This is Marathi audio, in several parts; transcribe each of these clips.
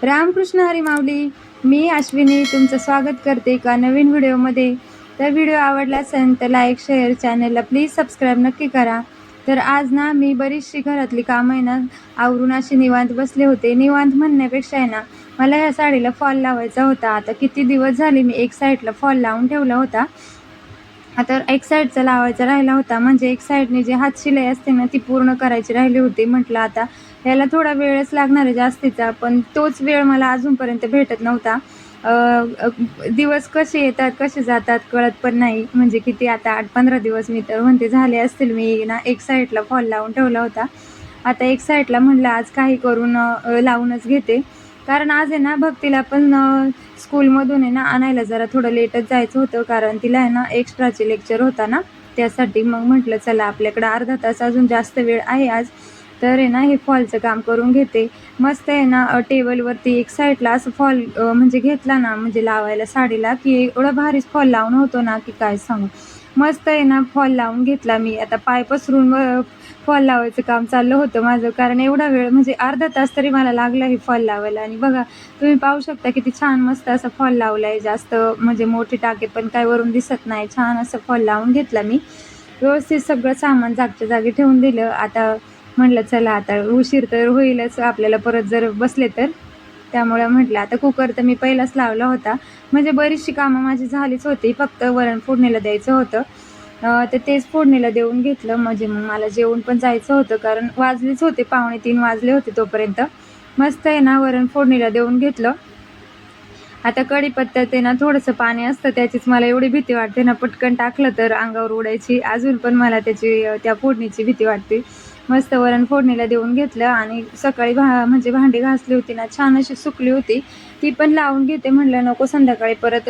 रामकृष्ण हरी माऊली. मी अश्विनी तुमचं स्वागत करते एका नवीन व्हिडिओमध्ये. तर व्हिडिओ आवडला असेल तर लाईक शेअर, चॅनलला प्लीज सबस्क्राईब नक्की करा. तर आज ना मी बरीचशी घरातली कामं आहे ना आवरून अशी निवांत बसले होते. निवांत म्हणण्यापेक्षा आहे ना मला ह्या साडीला फॉल लावायचा होता. आता किती दिवस झाले मी एक साईडला फॉल लावून ठेवला होता. आता एक साईडचा लावायचा राहिला होता, म्हणजे एक साईडने जी हात शिलाई असते ना ती पूर्ण करायची राहिली होती. म्हटलं आता याला थोडा वेळच लागणार आहे जास्तीचा, पण तोच वेळ मला अजूनपर्यंत भेटत नव्हता. दिवस कसे येतात कसे जातात कळत पण नाही. म्हणजे किती आता 8-15 दिवस मी तर म्हणते झाले असतील मी ना एक साईडला फॉल लावून ठेवला होता. आता एक साईडला म्हटलं आज काही करून लावूनच घेते. कारण आज आहे ना भक्तीला पण स्कूलमधून आहे ना आणायला जरा थोडं लेटच जायचं होतं, कारण तिला आहे ना एक्स्ट्राचे लेक्चर होता ना त्यासाठी. मग म्हटलं चला आपल्याकडं अर्धा तास अजून जास्त वेळ आहे आज, तर आहे ना हे फॉलचं काम करून घेते. मस्त आहे ना टेबलवरती एक साईडला असं फॉल म्हणजे घेतला ना म्हणजे लावायला साडीला, की एवढा भारीच फॉल लावून होतो ना की काय सांगू. मस्त आहे ना फॉल लावून घेतला मी. आता पाय पसरून फॉल लावायचं काम चाललं होतं माझं, कारण एवढा वेळ म्हणजे अर्धा तास तरी मला लागला हे फॉल लावायला. आणि बघा तुम्ही पाहू शकता किती छान मस्त असा फॉल लावला आहे. जास्त म्हणजे मोठे टाके पण काय वरून दिसत नाही. छान असं फॉल लावून घेतला मी. व्यवस्थित सगळं सामान जागच्या जागी ठेवून दिलं. आता म्हटलं चला आता उशीर तर होईलच आपल्याला परत जर बसले तर, त्यामुळे म्हटलं आता कुकर तर मी पहिलाच लावला होता. म्हणजे बरीचशी कामं माझी झालीच होती, फक्त वरण फोडणीला द्यायचं होतं. तर तेच फोडणीला देऊन घेतलं. म्हणजे मग मला जेवण पण जायचं होतं, कारण वाजलेच होते 2:45 वाजले होते तोपर्यंत. मस्त आहे ना वरण फोडणीला देऊन घेतलं. आता कढीपत्त्यात आहे ना थोडंसं पाणी असतं, त्याचीच मला एवढी भीती वाटते ना पटकन टाकलं तर अंगावर उडायची. अजून पण मला त्याची त्या फोडणीची भीती वाटते. मस्त वरण फोडणीला देऊन घेतलं आणि सकाळी म्हणजे भांडी घासली होती ना छान अशी सुकली होती, ती पण लावून घेते. म्हटलं नको संध्याकाळी परत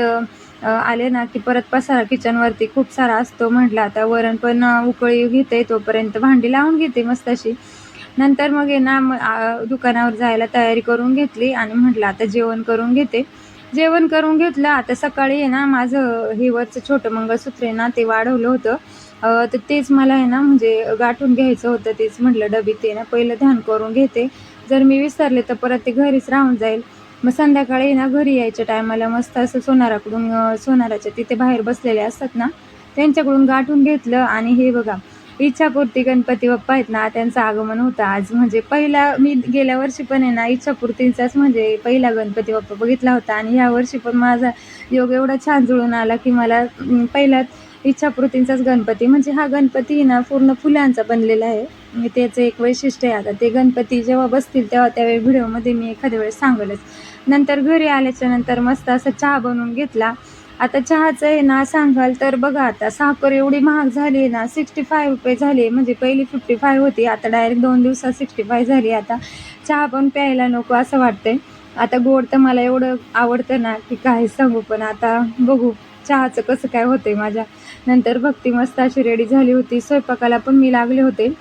आले ना की परत पसारा किचनवरती खूप सारा असतो. म्हटलं आता वरण पण उकळी घेते तोपर्यंत भांडी लावून घेते मस्त अशी. नंतर मग आहे ना दुकानावर जायला तयारी करून घेतली आणि म्हटलं आता जेवण करून घेते. जेवण करून घेतलं. आता सकाळी आहे ना माझं हे वरचं छोटं मंगळसूत्र आहे ना ते वाढवलं होतं. तर तेच मला आहे ना म्हणजे गाठून घ्यायचं होतं. तेच म्हटलं डबीत आहे ना पहिलं ध्यान करून घेते. जर मी विसरले तर परत ते घरीच राहून जाईल. मग संध्याकाळी ना घरी यायच्या टायमाला मस्त असं सोनाराकडून सोनाराच्या तिथे बाहेर बसलेले असतात ना त्यांच्याकडून गाठून घेतलं. आणि हे बघा इच्छापूर्ती गणपती बाप्पा आहेत ना त्यांचं आगमन होतं आज. म्हणजे पहिला मी गेल्या वर्षी पण आहे ना इच्छापूर्तींचाच म्हणजे पहिला गणपती बाप्पा बघितला होता, आणि ह्या वर्षी पण माझा योग एवढा छान जुळून आला की मला पहिलाच इच्छापूर्तींचाच गणपती. म्हणजे हा गणपती ना पूर्ण फुलांचा बनलेला आहे. त्याचं एक वैशिष्ट्य आहे. आता ते गणपती जेव्हा बसतील तेव्हा त्यावेळी व्हिडिओमध्ये मी एखाद्या वेळेस सांगेलच. नंतर घरी आल्याच्या नंतर मस्त असा चहा बनवून घेतला. आता चहाचं आहे ना सांगाल तर बघा आता साखर एवढी महाग झाली आहे ना, 65 रुपये झाली आहे. म्हणजे पहिली 55 होती, आता डायरेक्ट 2 दिवसात 65 झाली. आता चहा पण प्यायला नको असं वाटतंय. आता गोड तर मला एवढं आवडतं ना की काय सांगू, पण आता बघू चहाचं कसं काय होतंय माझ्या. नंतर भक्ती मस्त अशी रेडी झाली होती. स्वयंपाकाला पण मी लागले होते.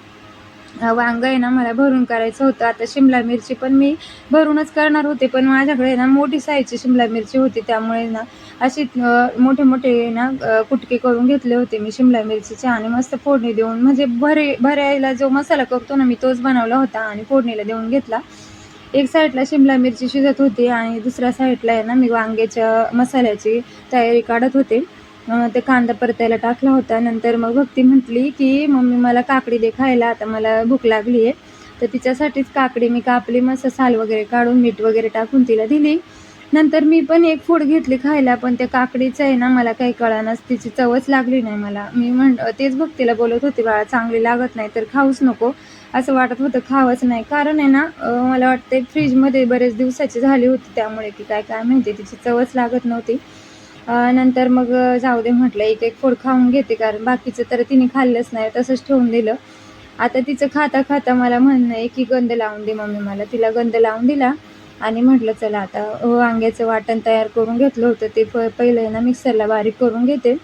वांगं आहे ना मला भरून करायचं होतं. आता शिमला मिरची पण मी भरूनच करणार होते, पण माझ्याकडे ना मोठी साईजची शिमला मिरची होती, त्यामुळे ना अशी मोठे मोठे ना कुटके करून घेतले होते मी शिमला मिरचीचे. आणि मस्त फोडणी देऊन म्हणजे भरायला जो मसाला करतो ना मी तोच बनवला होता आणि फोडणीला देऊन घेतला. एक साईडला शिमला मिरची शिजत होती आणि दुसऱ्या साईडला आहे ना मी वांग्याच्या मसाल्याची तयारी काढत होते. ते कांदा परतायला टाकला होता. नंतर मग भक्ती म्हटली की मम्मी मला काकडी दे खायला, आता मला भूक लागली आहे. तर तिच्यासाठीच काकडी मी कापली, मस्त साल वगैरे काढून मीठ वगैरे टाकून तिला दिली. नंतर मी पण एक फूड घेतली खायला, पण त्या काकडीचं आहे ना मला काही कळेनाच, तिची चवच लागली नाही मला. मी तेच भक्तीला बोलत होते बाळा चांगली लागत नाही तर खाऊच नको. असं वाटत होतं खावंच नाही, कारण आहे ना मला वाटते फ्रीजमध्ये बरेच दिवसाची झाली होती, त्यामुळे की काय काय माहिती तिची चवच लागत नव्हती. नंतर मग जाऊ दे म्हटलं एक एक फोड खाऊन घेते, कारण बाकीचं तर तिने खाल्लंच नाही, तसंच ठेवून दिलं. आता तिचं खाता खाता मला म्हणणं आहे की गंध लावून दे मम्मी मला. तिला गंध लावून दिला आणि म्हटलं चला आता वांग्याचं वाटण तयार करून घेतलं होतं ते पहिलं आहे ना मिक्सरला बारीक करून घेते.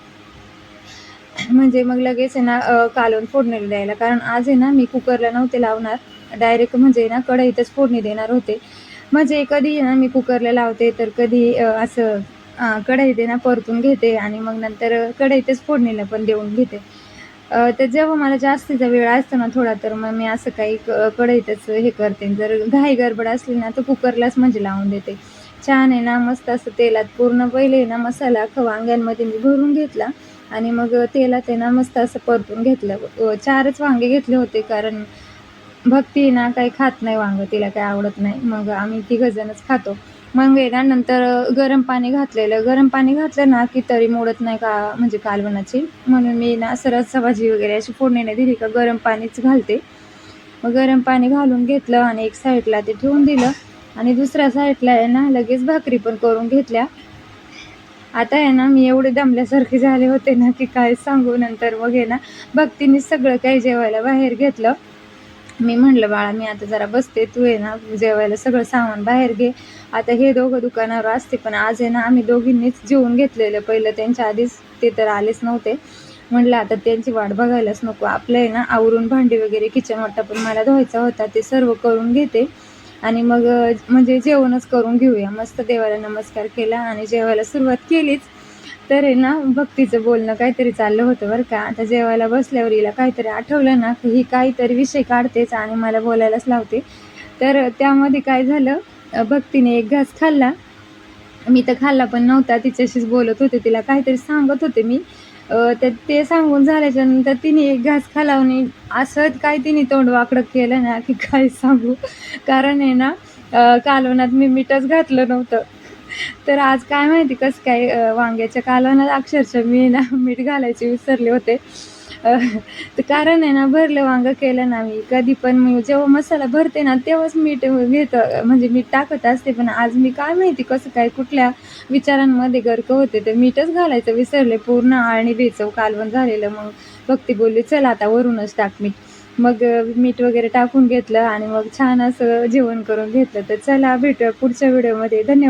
म्हणजे मग लगेच आहे ना कालवून फोडणीला द्यायला, कारण आज आहे ना मी कुकरला नव्हते लावणार, डायरेक्ट म्हणजे ना कढईतच फोडणी देणार होते. म्हणजे कधी ना मी कुकरला लावते तर कधी असं कढईत आहे ना परतून घेते आणि मग नंतर कढईतच फोडणीला पण देऊन घेते. तर जेव्हा मला जास्तीचा वेळ असतो ना थोडा, तर मग मी असं काही कढईतच हे करते. जर घाई गडबड असली ना तर कुकरलाच म्हणजे लावून देते. छान आहे ना, मस्त असं तेलात पूर्ण पहिले आहे ना मसाला अख्खा वांग्यांमध्ये मी भरून घेतला आणि मग तेलात आहे ना मस्त असं परतून घेतलं. 4च वांगे घेतले होते, कारण भक्ती ना काही खात नाही वांगं, तिला काही आवडत नाही. मग आम्ही तिघंजणच खातो. मग आहे ना नंतर गरम पाणी घातलेलं. गरम पाणी घातलं ना की तरी मोडत नाही का म्हणजे कालवणाची. म्हणून मी ना असं रस्सा भाजी वगैरे अशी फोडणी नाही दिली का गरम पाणीच घालते. मग गरम पाणी घालून घेतलं आणि एक साईडला ते ठेवून दिलं आणि दुसऱ्या साईडला आहे ना लगेच भाकरी पण करून घेतल्या. आता आहे ना मी एवढे दमल्यासारखे झाले होते ना की काय सांगू. नंतर मग आहे ना भक्तीने सगळं काही जेवायला बाहेर घेतलं. मी म्हटलं, बाळा मी आता जरा बसते, तू आहे ना जेवायला सगळं सामान बाहेर घे. आता हे दोघं दुकानावर असते, पण आज आहे ना आम्ही दोघींनीच जेवून घेतलेलं. पहिलं त्यांच्या आधीच ते तर आलेच नव्हते. म्हटलं आता त्यांची वाट बघायलाच नको, आपलं आहे ना आवरून भांडी वगैरे किचन वाटा पण मला धुवायचा होता, ते सर्व करून घेते आणि मग म्हणजे जेवणच करून घेऊया. मस्त देवाला नमस्कार केला आणि जेवायला सुरुवात केलीच. तर आहे ना भक्तीचं बोलणं काहीतरी चाललं होतं बरं का. आता जेवायला बसल्यावर हिला काहीतरी आठवलं ना की ही काहीतरी विषय काढतेच आणि मला बोलायलाच लावते. तर त्यामध्ये काय झालं, भक्तीने एक घास खाल्ला. मी तर खाल्ला पण नव्हता, तिच्याशीच बोलत होते, तिला काहीतरी सांगत होते मी. तर ते सांगून झाल्याच्या नंतर तिने एक घास खाल्ला आणि असं काय तिने तोंड वाकडं केलं ना की काय सांगू. कारण आहे ना कालवणात मी मीठच घातलं नव्हतं. तर आज काय माहिती कसं काय वांग्याच्या कालवणात अक्षरशः मी ना मीठ घालायचे विसरले होते. अ, तर कारण आहे ना भरलं वांगं केलं ना मी कधी पण मी जेव्हा मसाला भरते ना तेव्हाच मीठ घेतं म्हणजे मीठ टाकत असते. पण आज मी काय माहिती कसं काय कुठल्या विचारांमध्ये गर्क होते, तर मीठच घालायचं विसरले. पूर्ण आळणी बेचव कालवण झालेलं. मग भक्ती बोलली, "चल आता वरूनच टाक मीठ." मग मीठ वगैरे टाकून घेतलं आणि मग छान असं जेवण करून घेतलं. तर चला भेटूया पुढच्या व्हिडिओमध्ये. धन्यवाद.